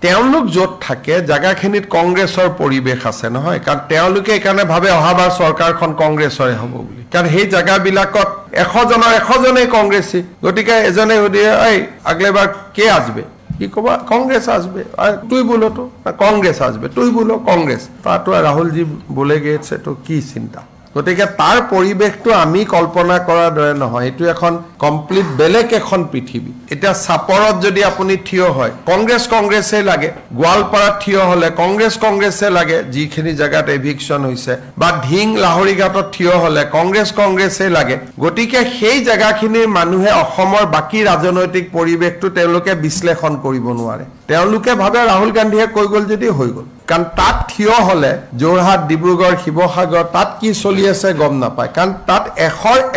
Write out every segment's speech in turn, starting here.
তেওঁলোক য'ত থাকে জাগাখিনিত কংগ্ৰেছৰ পৰিৱেশ আছে নহয় কাৰণ তেওঁলোকে এইকাৰণে ভাবে অহাবাৰ চৰকাৰখন কংগ্ৰেছৰে হ'ব বুলি কাৰণ সেই জায়গাবিলাকত 100 জনেই কংগ্ৰেছী গতিকে এজনে সুধিয়ে এই আগলেবাৰ কে আসবে কি কবা কংগ্রেস আসবে আর তুই বলো তো কংগ্রেস আসবে তুই বলো কংগ্রেস তো রাহুল জি বলে গেছে তো কি চিন্তা গতিকে তার পরিবেশটো আমি কল্পনা করার দৰে নহয় এটো এখন কমপ্লিট বেলেগ এখন পৃথিবী এটা সাপৰত যদি আপুনি থিয় হয় কংগ্ৰেসে লাগে গোৱালপাৰাত থিয় হলে কংগ্ৰেসে লাগে যিখিনি জায়গাত এভিকশন হৈছে বা ঢিং লাহৰিঘাটত থিয় হলে কংগ্ৰেসে লাগে গতিকে সেই জায়গাখিনিৰ মানুহে অসমৰ বাকি ৰাজনৈতিক পৰিবেশটো তেওঁলোকে বিশ্লেষণ কৰিব নোৱাৰে তেওঁলোকে ভাবে ৰাহুল গান্ধীয়ে কৈ গল যদি হৈ গল কাৰণ তাত থিয় হলে যোৰহাট ডিব্ৰুগড় শিৱসাগৰ তাত কি চলি আছে গম নাপায় কাৰণ তাত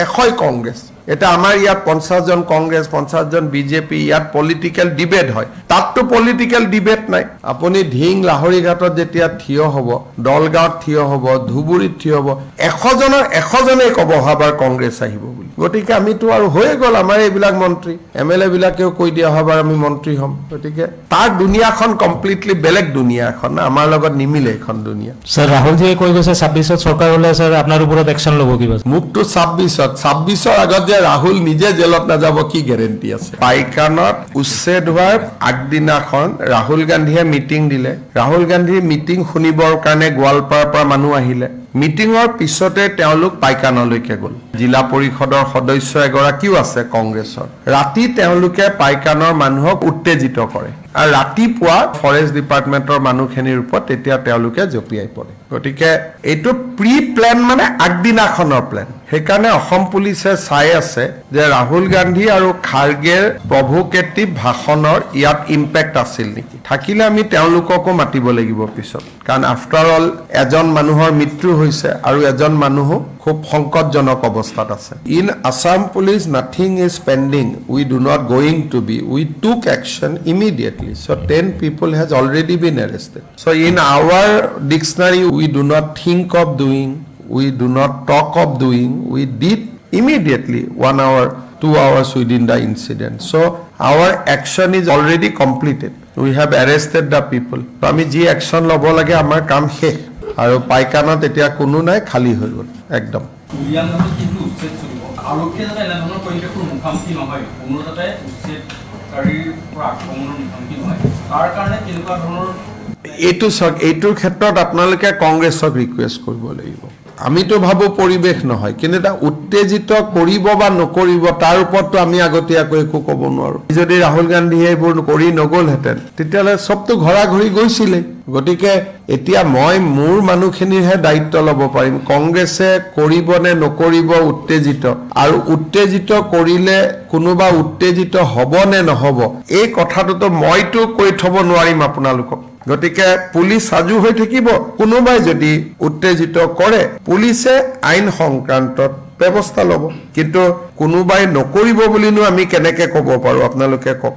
এশই কংগ্ৰেছ এটা আমাৰ ইয়াত 50 জন কংগ্ৰেছ 50 জন বিজেপি ইয়াত পলিটিক্যাল ডিবেট হয় তাততো পলিটিক্যাল ডিবেট নাই আপুনি ঢিং লাহৰিঘাটত যেতিয়া থিয় হ'ব দলগাঁৱত থিয় হ'ব ধুবুৰীত থিয় হ'ব 100 জনেই কব হাবাৰ কংগ্ৰেছ আহিব বুলি গতিকে আমিতো আৰু হৈ গল আমাৰ এইবিলাক মন্ত্ৰী এমএলএ বিলাকেও কৈ দিয়া হাবাৰ আমি মন্ত্ৰী হম গতিকে তাৰ দুনিয়াখন কমপ্লিটলি বেলেগ দুনিয়া এখন আমাৰ লগত নিমিলে এখন দুনিয়া স্যাৰ ৰাহুল জি কৈ গৈছে 26ত সৰকাৰ হলে স্যাৰ আপনাৰ উপৰত অ্যাকশন লব কিবা মুক্ত 26ৰ আগত যে ৰাহুল নিজে জেলত না যাব কি গ্যাৰান্টি আছে পাইকানত উচ্ছেদ হোৱাৰ আগদিনাখন ৰাহুল গান্ধীয়ে মিটিং দিলে ৰাহুল গান্ধীৰ মিটিং শুনিবৰ কাৰণে গোৱালপাৰাৰ পৰা মানুহ আহিলে মিটিংৰ পিছতে তেওঁলোক পাইকানলৈকে গল জিলা পৰিষদৰ সদস্য এগৰাকীও আছে কংগ্ৰেছৰ ৰাতি তেওঁলোকে পাইকানৰ মানুহক উত্তেজিত কৰে আৰু ৰাতিপুৱা ফৰেষ্ট ডিপাৰ্টমেন্টৰ মানুহখিনিৰ ওপৰত তেতিয়া তেওঁলোকে জপিয়াই পৰে গতিকে এইটো প্ৰি প্ল্যান মানে আগদিনাখনৰ প্ল্যান সেইকাৰণে অসম পুলিচে চাই আছে যে ৰাহুল গান্ধী আৰু খাৰগেৰ প্ৰভোকেটিভ ভাষণৰ ইয়াত ইম্প্যাক্ট আছিল নেকি থাকিলে আমি তেওঁলোককো মাতিব লাগিব পিছত কাৰণ আফটাৰ অল এজন মানুহৰ মৃত্যু হৈছে আৰু এজন মানুহ খুব সংকটজনক অৱস্থাত আছে in Assam police nothing is pending we do not going to be we took action immediately so 10 people has already been arrested so in our dictionary we do not think of doing we do not talk of doing we did immediately 1 hour 2 hours within the incident so our action is already completed we have arrested the people so ami ji action lobo lage amar kam শেষ আৰু পাইকানত এতিয়া কোনো নাই খালি হৈ গল একদম উলিয়াম নামৰ কিন্তু উচ্ছেদ চলিব আৰক্ষীয়ে যাতে এলানৰ পৰিৱেশৰ মুখামুখি নহয় অনুৰতাতে উচ্ছেদকাৰীৰ পৰা আক্ৰমণৰ মুখামুখি নহয় তাৰ কাৰণে কেনেকুৱা ধৰণৰ এইটোৰ ক্ষেত্ৰত আপোনালোকে কংগ্ৰেছক ৰিকুৱেষ্ট কৰিব লাগিব আমিতো ভাবো পৰিবেশ নহয় কিন্তু এটা উত্তেজিত কৰিব বা নকৰিব তাৰ ওপৰতো আমি আগতীয়াকৈ একো ক'ব নোৱাৰো যদি ৰাহুল গান্ধীয়ে এইবোৰ কৰি নগলহেঁতেন তেতিয়ালে সবটো ঘৰা ঘৰি গৈছিলে গতিকে এতিয়া মই মোৰ মানুহখিনিৰহে দায়িত্ব ল'ব পাৰিম কংগ্ৰেছে কৰিব নে নকৰিব উত্তেজিত আৰু উত্তেজিত কৰিলে কোনোবা উত্তেজিত হ'ব নে নহ'ব এই কথাটো মইতো কৈ থব নোৱাৰিম আপোনালোকক গতিকে পুলিচ সাজু হৈ থাকিব কোনোবাই যদি উত্তেজিত কৰে পুলিচে আইন সংক্ৰান্তত ব্যৱস্থা ল'ব কিন্তু কোনোবাই নকৰিব বুলিনো আমি কেনেকৈ ক'ব পাৰো আপোনালোকে কওক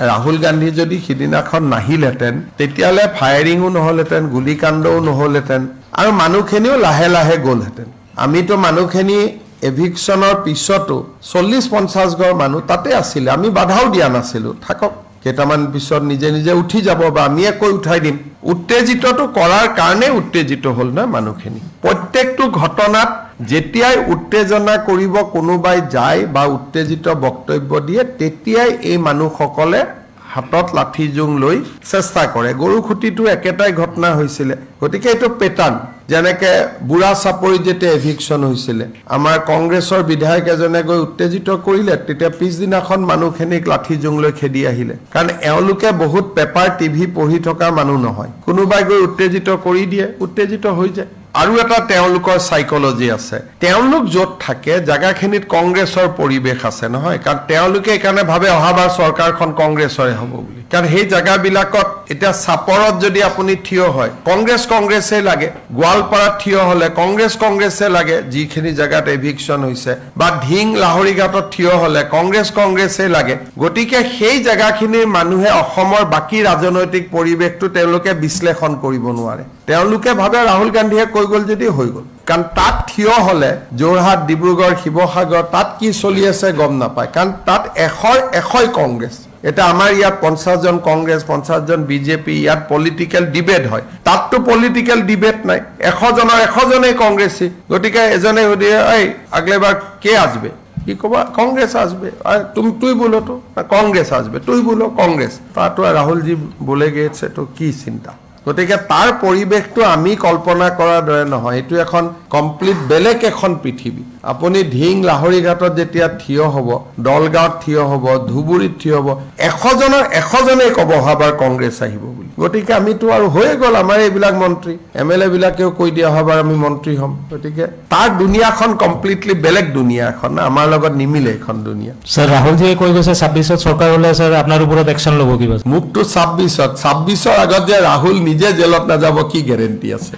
ৰাহুল গান্ধী যদি সিদিনাখন নাহিলেতেন তেতিয়ালে ফায়াৰিংও নহলেতেন গুলিকাণ্ডও নহলেতেন আৰু মানুহখিনিও লাহে লাহে গলহেতেন আমিতো মানুহখিনি এভিকশনৰ পিছতো 40-50 ঘৰ মানুহ তাতে আছিল আমি বাধাও দিয়া নাছিলো থাকক কেইটামান পিছত নিজে নিজে উঠি যাব বা আমি একো উঠাই দিম উত্তেজিতটো কৰাৰ কাৰণে উত্তেজিত হল না মানুহখিনি প্ৰত্যেকটো ঘটনাত যেতিয়াই উত্তেজনা কৰিব কোনোবাই যায় বা উত্তেজিত বক্তব্য দিয়ে তেতিয়াই এই মানুহসকলে হাতত লাঠি জুং লৈ চেষ্টা কৰে গৰুখুটিটো একেটাই ঘটনা হৈছিল গতিকে এটো পেটাৰ্ন যেনেকে বুঢ়া চাপৰি যেতে এভিকশন হৈছিল আমাৰ কংগ্ৰেছৰ বিধায়ক এজনে গৈ উত্তেজিত কৰিলে তেতিয়া পিছদিনাখন মানুহখিনিক লাঠি জুং লৈ খেদি আহিলে কাৰণ এওঁলোকে বহুত পেপাৰ টিভি পঢ়ি থকা মানুহ নহয় কোনোবাই গৈ উত্তেজিত কৰি দিয়ে উত্তেজিত হৈ যায় আৰু এটা তেওঁলোকৰ সাইকোলজি আছে তেওঁলোক য'ত থাকে জায়গাখিনিত কংগ্ৰেছৰ পৰিবেশ আছে নহয় কাৰণ তেওঁলোকে এইকাৰণে ভাবে অহাবাৰ চৰকাৰখন কংগ্ৰেছৰে হ'ব বুলি কাৰণ সেই জায়গাবিলাকত এটা সাপৰত যদি আপুনি থিয় হয় কংগ্ৰেছে লাগে গোৱালপাৰাত থিয় হলে কংগ্ৰেছে লাগে যিখিনি জায়গাত এভিকশন হৈছে বা ঢিং লাহৰিঘাটত থিয় হলে কংগ্ৰেছে লাগে গতিকে সেই জায়গাখিনিৰ মানুহে অসমৰ বাকি ৰাজনৈতিক পৰিবেশটো তেওঁলোকে বিশ্লেষণ কৰিব নোৱাৰে তেওঁলোকে ভাবে ৰাহুল গান্ধীয়ে কৈ গল যদি হৈ গল কাৰণ তাত থিয় হলে যোৰহাট ডিব্ৰুগড় শিৱসাগৰ তাত কি চলি আছে গম নাপায় কাৰণ তাত এশই কংগ্ৰেছ এটা আমাৰ ইয়াত 50 জন কংগ্ৰেছ 50 জন বিজেপি ইয়াত পলিটিক্যাল ডিবেট হয় তাততো পলিটিক্যাল ডিবেট নাই 100 জনৰ 100 জনেই কংগ্ৰেছী গতিকে এজনে সুধে এই আগলেবাৰ কে আসবে কি কবা কংগ্রেস আসবে আর তুই বলো তো কংগ্রেস আসবে তুই বলো কংগ্রেস তো রাহুল জি বলে গেছে তো কি চিন্তা গতিকে তার পরিবেশটো আমি কল্পনা করার দৰে নহয় এটো এখন কমপ্লিট বেলেগ এখন পৃথিবী আপুনি ঢিং লাহৰি ঘাটত যেতিয়া থিয় হ'ব দলগাঁৱত থিয় হ'ব ধুবুৰীত থিয় হ'ব 100 জনৰ 100 জনেই কব হাবাৰ কংগ্ৰেছ আহিব বুলি গতিকে আমিতো আৰু হৈ গল আমাৰ এইবিলাক মন্ত্ৰী এমএলএ বিলাকেও কৈ দিয়া হাবাৰ আমি মন্ত্ৰী হম গতিকে তাৰ দুনিয়াখন কমপ্লিটলি বেলেগ দুনিয়া এখন আমাৰ লগত নিমিলে এখন দুনিয়া স্যাৰ ৰাহুল জি কৈ গৈছে 26ত সৰকাৰ হলে স্যাৰ আপনাৰ উপৰত অ্যাকশন লব কিবা মুকটো 26ৰ আগত যে ৰাহুল নিজে জেলত নাযাব কি গ্যাৰেন্টি আছে